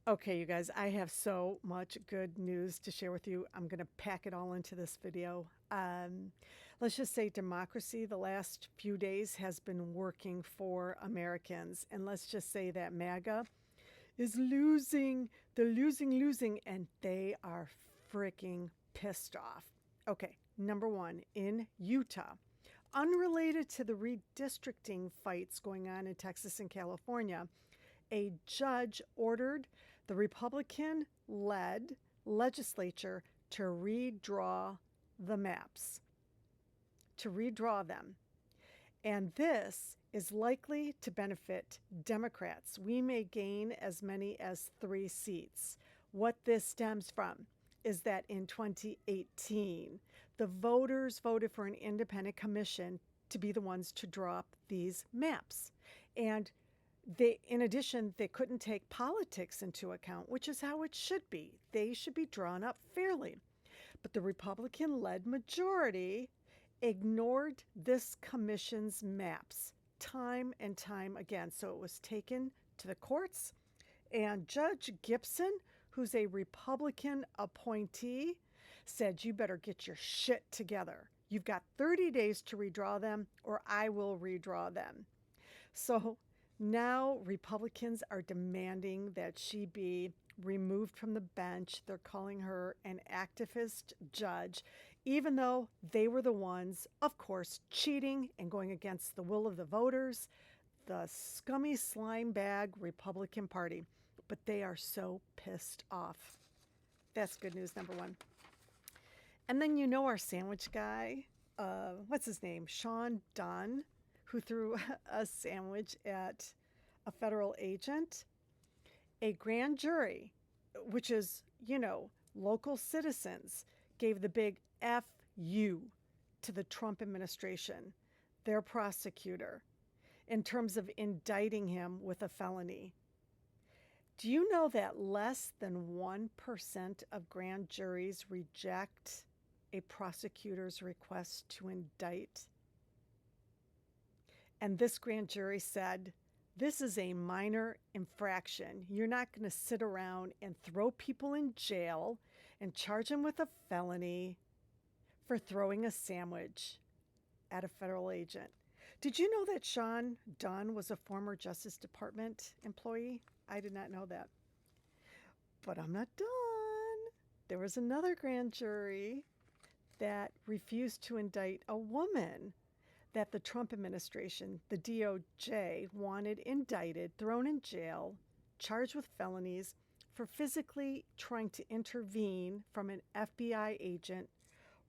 Okay, you guys, I have so much good news to share with you. I'm going to pack it all into this video. Let's just say democracy the last few days has been working for Americans. And let's just say that MAGA is losing. They're losing, and they are freaking pissed off. Okay, number one, in Utah, unrelated to the redistricting fights going on in Texas and California, a judge ordered the Republican led legislature to redraw the maps, to redraw them. And this is likely to benefit Democrats. We may gain as many as 3 seats. What this stems from is that in 2018, the voters voted for an independent commission to be the ones to draw up these maps. And in addition, they couldn't take politics into account, which is how it should be. They should be drawn up fairly. But the Republican led majority ignored this commission's maps time and time again. So it was taken to the courts, and Judge Gibson, who's a Republican appointee, said, "You better get your shit together. You've got 30 days to redraw them, or I will redraw them." So now Republicans are demanding that she be removed from the bench. They're calling her an activist judge, even though they were the ones, of course, cheating and going against the will of the voters, the scummy slime bag Republican Party. But they are so pissed off. That's good news, number one. And then our sandwich guy, what's his name? Sean Dunn, who threw a sandwich at a federal agent. A grand jury, which is, local citizens, gave the big F you to the Trump administration, their prosecutor, in terms of indicting him with a felony. Do you know that less than 1% of grand juries reject a prosecutor's request to indict? And this grand jury said, "This is a minor infraction. You're not going to sit around and throw people in jail and charge them with a felony for throwing a sandwich at a federal agent." Did you know that Sean Dunn was a former Justice Department employee? I did not know that. But I'm not done. There was another grand jury that refused to indict a woman that the Trump administration, the DOJ, wanted indicted, thrown in jail, charged with felonies for physically trying to intervene from an FBI agent,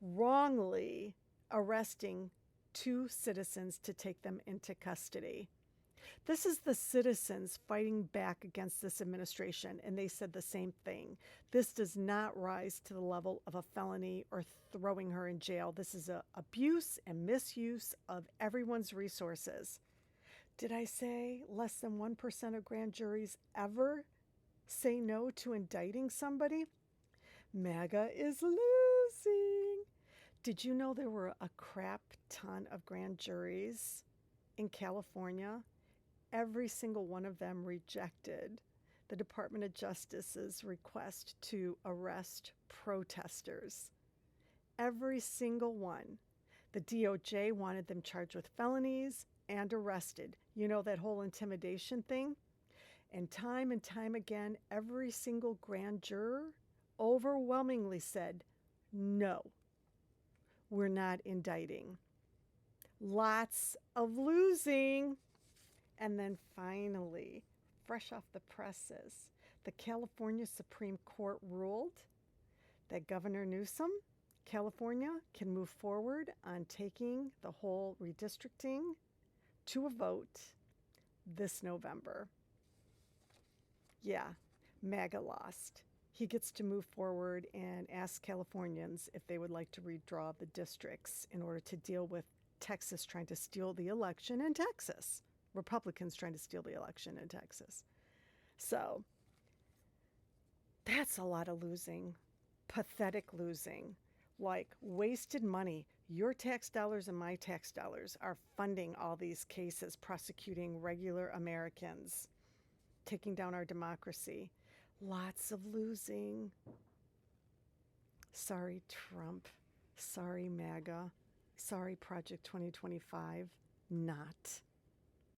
wrongly arresting 2 citizens to take them into custody. This is the citizens fighting back against this administration, and they said the same thing. This does not rise to the level of a felony or throwing her in jail. This is a abuse and misuse of everyone's resources. Did I say less than 1% of grand juries ever say no to indicting somebody? MAGA is losing. Did you know there were a crap ton of grand juries in California? Every single one of them rejected the Department of Justice's request to arrest protesters. Every single one. The DOJ wanted them charged with felonies and arrested. You know, that whole intimidation thing? And time again, every single grand juror overwhelmingly said, "No, we're not indicting." Lots of losing. And then finally, fresh off the presses, the California Supreme Court ruled that Governor Newsom, California, can move forward on taking the whole redistricting to a vote this November. Yeah, MAGA lost. He gets to move forward and ask Californians if they would like to redraw the districts in order to deal with Texas trying to steal the election in Texas. Republicans trying to steal the election in Texas. So that's a lot of losing, pathetic losing, like wasted money. Your tax dollars and my tax dollars are funding all these cases, prosecuting regular Americans, taking down our democracy. Lots of losing. Sorry, Trump. Sorry, MAGA. Sorry, Project 2025. Not.